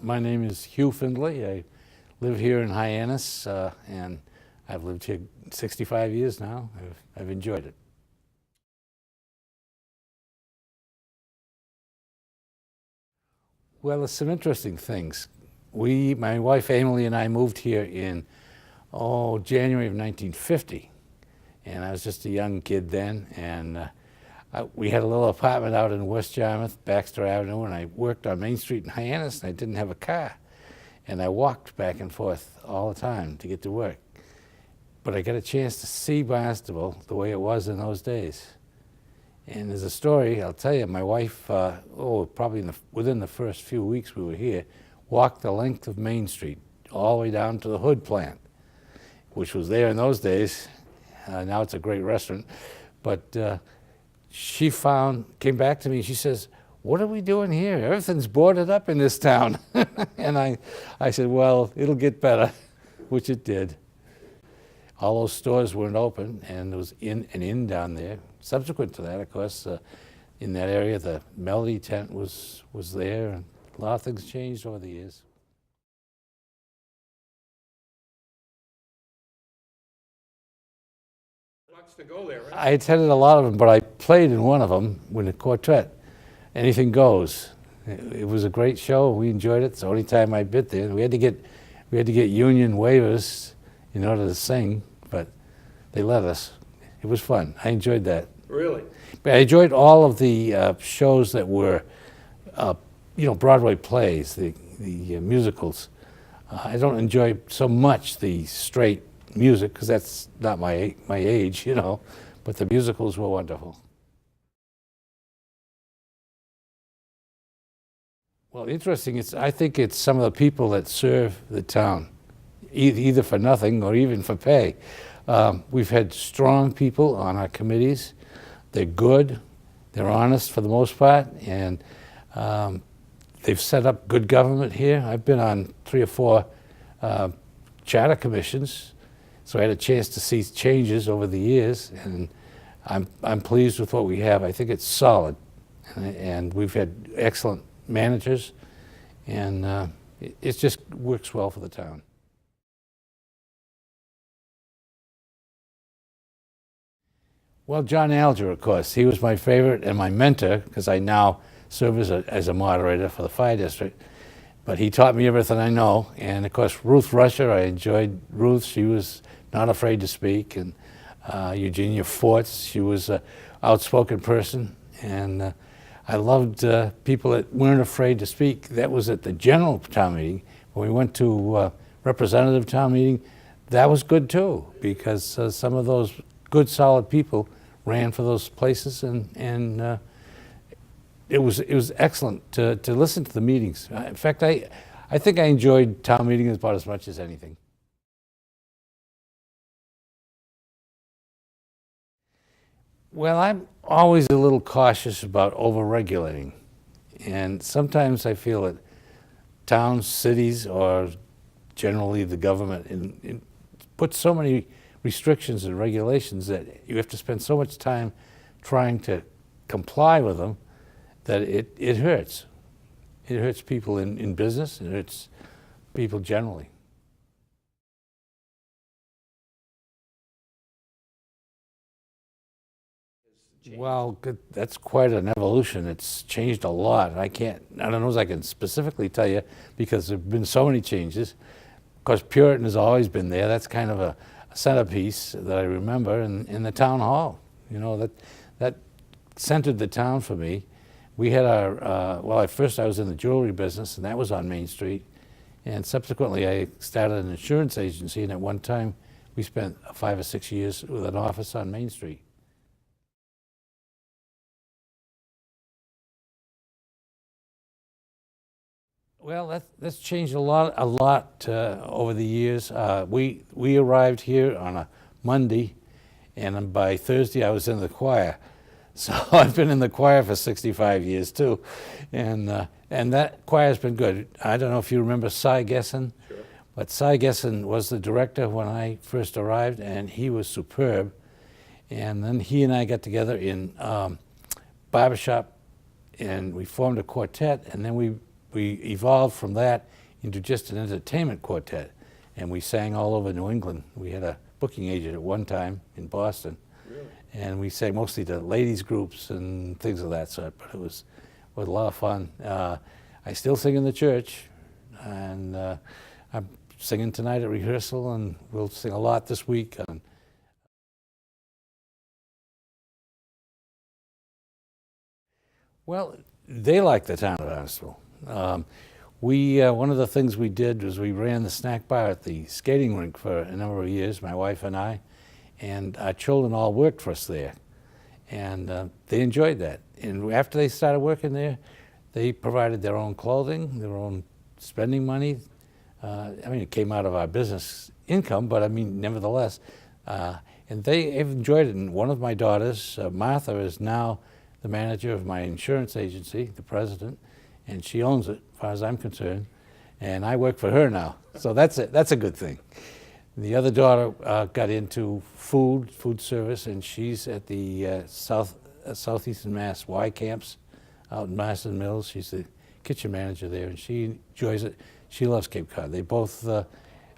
My name is Hugh Findlay. I live here in Hyannis, and I've lived here 65 years now. I've enjoyed it. Well, there's some interesting things. My wife Emily and I moved here in, January of 1950. And I was just a young kid then, and we had a little apartment out in West Yarmouth, Baxter Avenue, and I worked on Main Street in Hyannis, and I didn't have a car. And I walked back and forth all the time to get to work. But I got a chance to see Barnstable the way it was in those days. And there's a story, I'll tell you, my wife, probably within the first few weeks we were here, walked the length of Main Street all the way down to the Hood plant, which was there in those days. Now it's a great restaurant. But she came back to me, and she says, "What are we doing here? Everything's boarded up in this town." And I said, "Well, it'll get better," which it did. All those stores weren't open, and there was an inn down there. Subsequent to that, of course, in that area, the Melody tent was there, and a lot of things changed over the years. Lots to go there, right? I attended a lot of them, but I played in one of them with a quartet. Anything Goes. It was a great show. We enjoyed it. It's the only time I'd been there. We had to get union waivers in order to sing, but they let us. It was fun. I enjoyed that. Really? But I enjoyed all of the shows that were, Broadway plays, the musicals. I don't enjoy so much the straight music because that's not my age, but the musicals were wonderful. Well, interesting, I think it's some of the people that serve the town, either for nothing or even for pay. We've had strong people on our committees. They're good, they're honest for the most part, and they've set up good government here. I've been on 3 or 4 charter commissions, so I had a chance to see changes over the years, and I'm pleased with what we have. I think it's solid, and we've had excellent managers, and it just works well for the town. Well, John Alger, of course, he was my favorite and my mentor because I now serve as a moderator for the fire district. But he taught me everything I know, and of course Ruth Rusher, I enjoyed Ruth. She was not afraid to speak, and Eugenia Forts, she was an outspoken person, and I loved people that weren't afraid to speak. That was at the general town meeting. When we went to representative town meeting, that was good too, because some of those good, solid people ran for those places, and it was excellent to listen to the meetings. In fact, I think I enjoyed town meetings about as much as anything. Well, I'm always a little cautious about over-regulating, and sometimes I feel that towns, cities, or generally the government put so many restrictions and regulations that you have to spend so much time trying to comply with them that it hurts. It hurts people in business, it hurts people generally. Well, that's quite an evolution. It's changed a lot. I don't know as I can specifically tell you because there have been so many changes. Of course, Puritan has always been there. That's kind of a centerpiece that I remember in the town hall. That centered the town for me. We had at first I was in the jewelry business, and that was on Main Street. And subsequently, I started an insurance agency, and at one time, we spent 5 or 6 years with an office on Main Street. Well, that's changed a lot over the years. We arrived here on a Monday, and by Thursday I was in the choir. So I've been in the choir for 65 years too, and that choir's been good. I don't know if you remember Cy Gesson. Sure. But Cy Gessen was the director when I first arrived, and he was superb. And then he and I got together in barbershop, and we formed a quartet, and then we evolved from that into just an entertainment quartet. And we sang all over New England. We had a booking agent at one time in Boston. Really? And we sang mostly to ladies groups and things of that sort, but it was a lot of fun. I still sing in the church, and I'm singing tonight at rehearsal, and we'll sing a lot this week. Well, they like the town of Barnstable. One of the things we did was we ran the snack bar at the skating rink for a number of years, my wife and I, and our children all worked for us there. And they enjoyed that. And after they started working there, they provided their own clothing, their own spending money. I mean, it came out of our business income, but I mean, nevertheless. And they have enjoyed it. And one of my daughters, Martha, is now the manager of my insurance agency, the president, and she owns it, as far as I'm concerned. And I work for her now, so that's a good thing. The other daughter got into food service, and she's at the Southeastern Mass Y camps out in Marston Mills. She's the kitchen manager there, and she enjoys it. She loves Cape Cod. They both are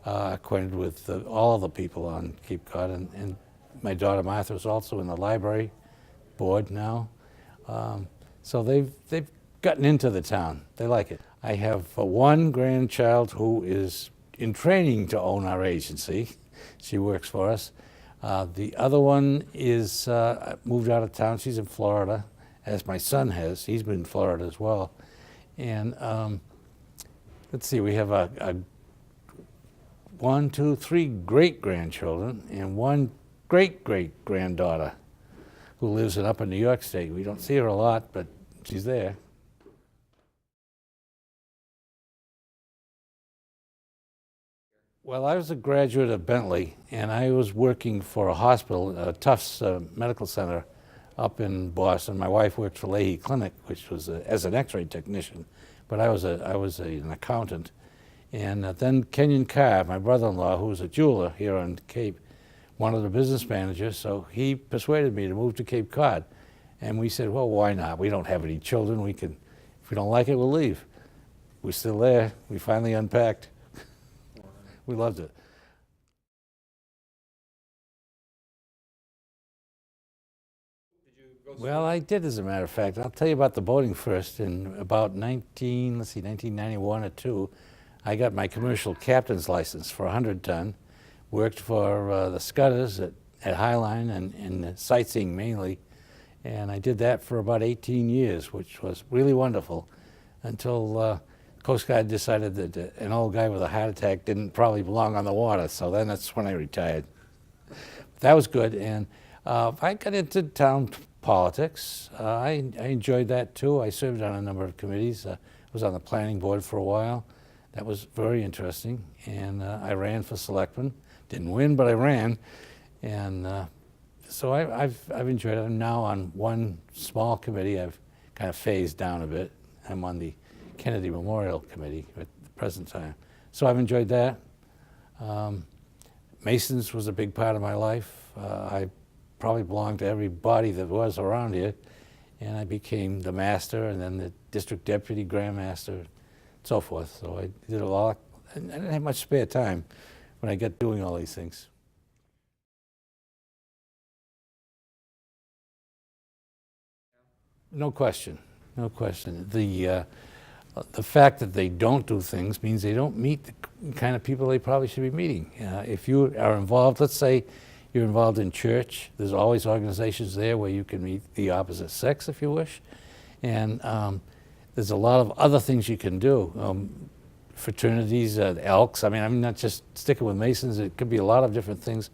acquainted with all of the people on Cape Cod, and my daughter Martha is also in the library board now. So they've gotten into the town. They like it. I have one grandchild who is in training to own our agency. She works for us. The other one is moved out of town. She's in Florida, as my son has. He's been in Florida as well. And let's see, we have three great-grandchildren and one great-great-granddaughter who lives in upper New York State. We don't see her a lot, but she's there. Well, I was a graduate of Bentley, and I was working for a hospital, Tufts Medical Center up in Boston. My wife worked for Leahy Clinic, which was as an X-ray technician, but I was an accountant. And then Kenyon Carr, my brother-in-law, who was a jeweler here on Cape, wanted a business manager, so he persuaded me to move to Cape Cod. And we said, well, why not? We don't have any children. If we don't like it, we'll leave. We're still there. We finally unpacked. We loved it. Well, I did, as a matter of fact. I'll tell you about the boating first. In about 1991 or 2, I got my commercial captain's license for a 100-ton. Worked for the Scudders at Highline and sightseeing mainly. And I did that for about 18 years, which was really wonderful, until Coast Guard decided that an old guy with a heart attack didn't probably belong on the water. So then that's when I retired. That was good. And I got into town politics. I enjoyed that too. I served on a number of committees. I was on the planning board for a while. That was very interesting. And I ran for selectman. Didn't win, but I ran. And so I've enjoyed it. I'm now on one small committee. I've kind of phased down a bit. I'm on the Kennedy Memorial Committee at the present time. So I've enjoyed that. Masons was a big part of my life. I probably belonged to every body that was around here. And I became the master and then the district deputy, grandmaster, and so forth. So I did a lot. I didn't have much spare time when I got doing all these things. No question, no question. The fact that they don't do things means they don't meet the kind of people they probably should be meeting. If you are involved, let's say you're involved in church, there's always organizations there where you can meet the opposite sex if you wish. And there's a lot of other things you can do. Fraternities, Elks, I mean, I'm not just sticking with Masons, it could be a lot of different things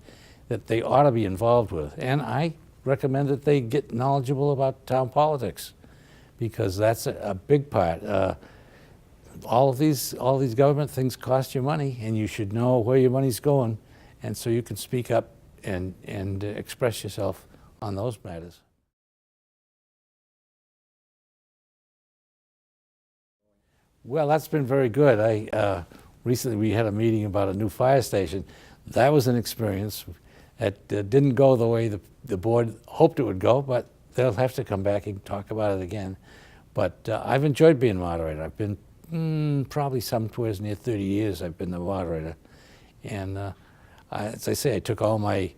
that they ought to be involved with. And I recommend that they get knowledgeable about town politics, because that's a big part. All of these government things cost you money, and you should know where your money's going, and so you can speak up and express yourself on those matters. Well, that's been very good. recently we had a meeting about a new fire station. That was an experience that didn't go the way the board hoped it would go, but they'll have to come back and talk about it again. But I've enjoyed being moderator. I've been probably somewhere near 30 years I've been the moderator. And as I say, I took all my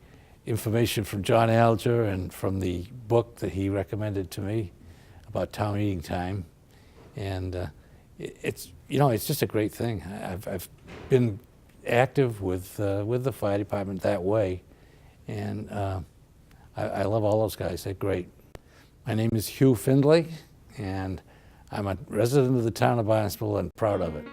information from John Alger and from the book that he recommended to me about town meeting time. And it's just a great thing. I've been active with the fire department that way. And I love all those guys. They're great. My name is Hugh Findlay, and I'm a resident of the town of Barnstable and proud of it.